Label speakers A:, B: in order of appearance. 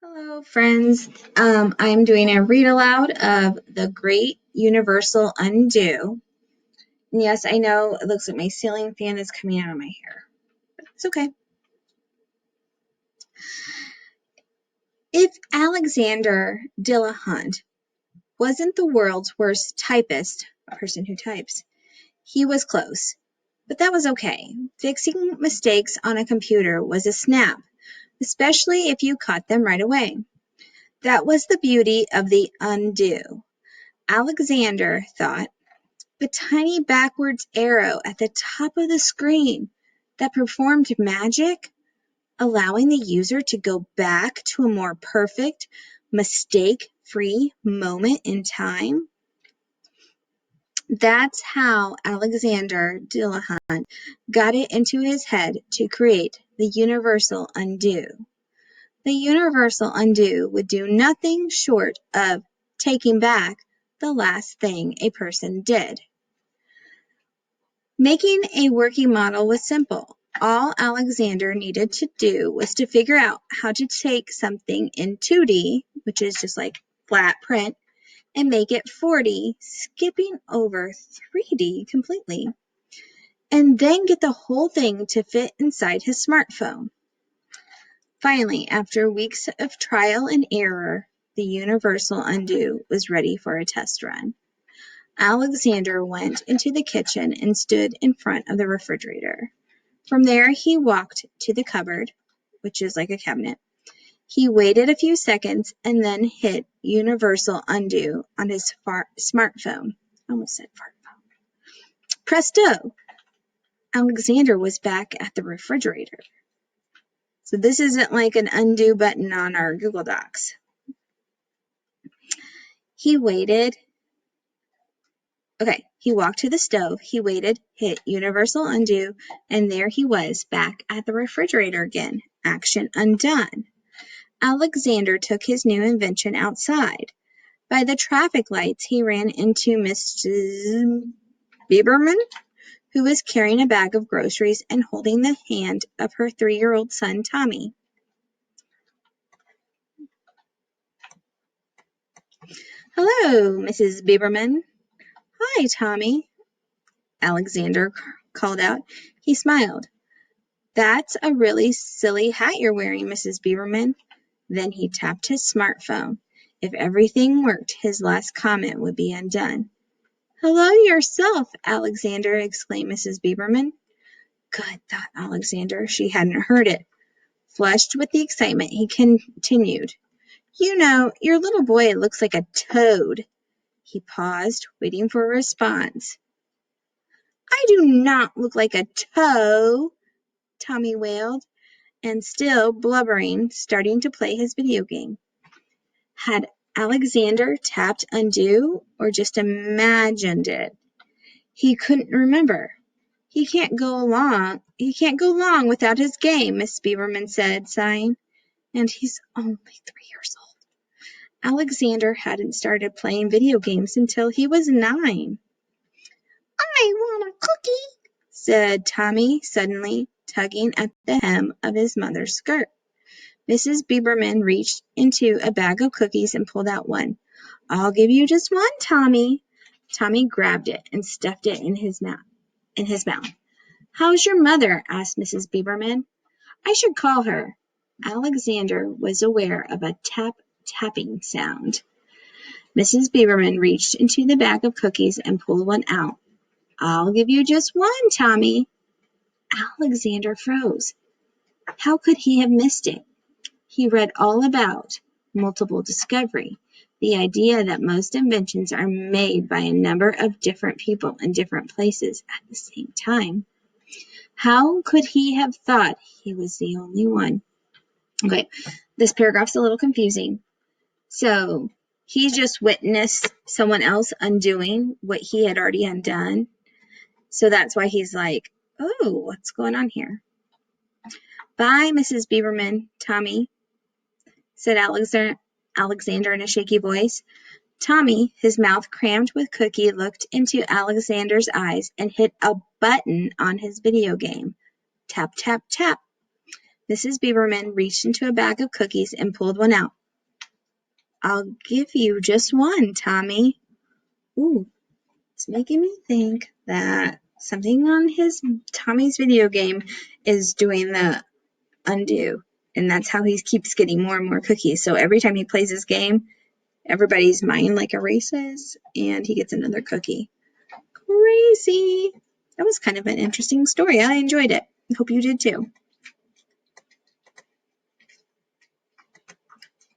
A: Hello, friends. I'm doing a read aloud of The Great Universal Undo. And yes, I know it looks like my ceiling fan is coming out of my hair, but it's okay. If Alexander Dillahunt wasn't the world's worst typist, a person who types, he was close. But that was okay. Fixing mistakes on a computer was a snap, especially if you caught them right away. That was the beauty of the undo. Alexander thought, the tiny backwards arrow at the top of the screen that performed magic, allowing the user to go back to a more perfect, mistake-free moment in time. That's how Alexander Dillahunt got it into his head to create the universal undo. The universal undo would do nothing short of taking back the last thing a person did. Making a working model was simple. All Alexander needed to do was to figure out how to take something in 2D, which is just like flat print, and make it 4D, skipping over 3D completely, and then get the whole thing to fit inside his smartphone. Finally, after weeks of trial and error, the universal undo was ready for a test run. Alexander went into the kitchen and stood in front of the refrigerator. From there, he walked to the cupboard, which is like a cabinet. He waited a few seconds and then hit universal undo on his smartphone. I almost said smartphone. Presto! Alexander was back at the refrigerator. So this isn't like an undo button on our Google Docs. He waited. Okay, he walked to the stove, he waited, hit universal undo, and there he was, back at the refrigerator again. Action undone. Alexander took his new invention outside. By the traffic lights, he ran into Mrs. Bieberman, who was carrying a bag of groceries and holding the hand of her 3-year-old son, Tommy. Hello, Mrs. Bieberman. Hi, Tommy, Alexander called out. He smiled. That's a really silly hat you're wearing, Mrs. Bieberman. Then he tapped his smartphone. If everything worked, his last comment would be undone. Hello yourself, Alexander, exclaimed Mrs. Bieberman. Good, thought Alexander. She hadn't heard it. Flushed with the excitement, he continued. You know, your little boy looks like a toad. He paused, waiting for a response. I do not look like a toe, Tommy wailed, and still blubbering, starting to play his video game. Had Alexander tapped undo or just imagined it? He couldn't remember. He can't go long without his game, Miss Bieberman said, sighing. And he's only 3 years old. Alexander hadn't started playing video games until he was 9. I want a cookie, said Tommy, suddenly tugging at the hem of his mother's skirt. Mrs. Bieberman reached into a bag of cookies and pulled out one. I'll give you just one, Tommy. Tommy grabbed it and stuffed it in his mouth. How's your mother? Asked Mrs. Bieberman. I should call her. Alexander was aware of a tapping sound. Mrs. Bieberman reached into the bag of cookies and pulled one out. I'll give you just one, Tommy. Alexander froze. How could he have missed it? He read all about multiple discovery, the idea that most inventions are made by a number of different people in different places at the same time. How could he have thought he was the only one? Okay, this paragraph's a little confusing. So he just witnessed someone else undoing what he had already undone. So that's why he's like, oh, what's going on here? Bye, Mrs. Bieberman, Tommy, said Alexander in a shaky voice. Tommy, his mouth crammed with cookie, looked into Alexander's eyes and hit a button on his video game. Tap, tap, tap. Mrs. Bieberman reached into a bag of cookies and pulled one out. I'll give you just one, Tommy. Ooh, it's making me think that something on Tommy's video game is doing the undo. And that's how he keeps getting more and more cookies. So every time he plays this game, everybody's mind like erases and he gets another cookie. Crazy. That was kind of an interesting story. I enjoyed it. I hope you did too.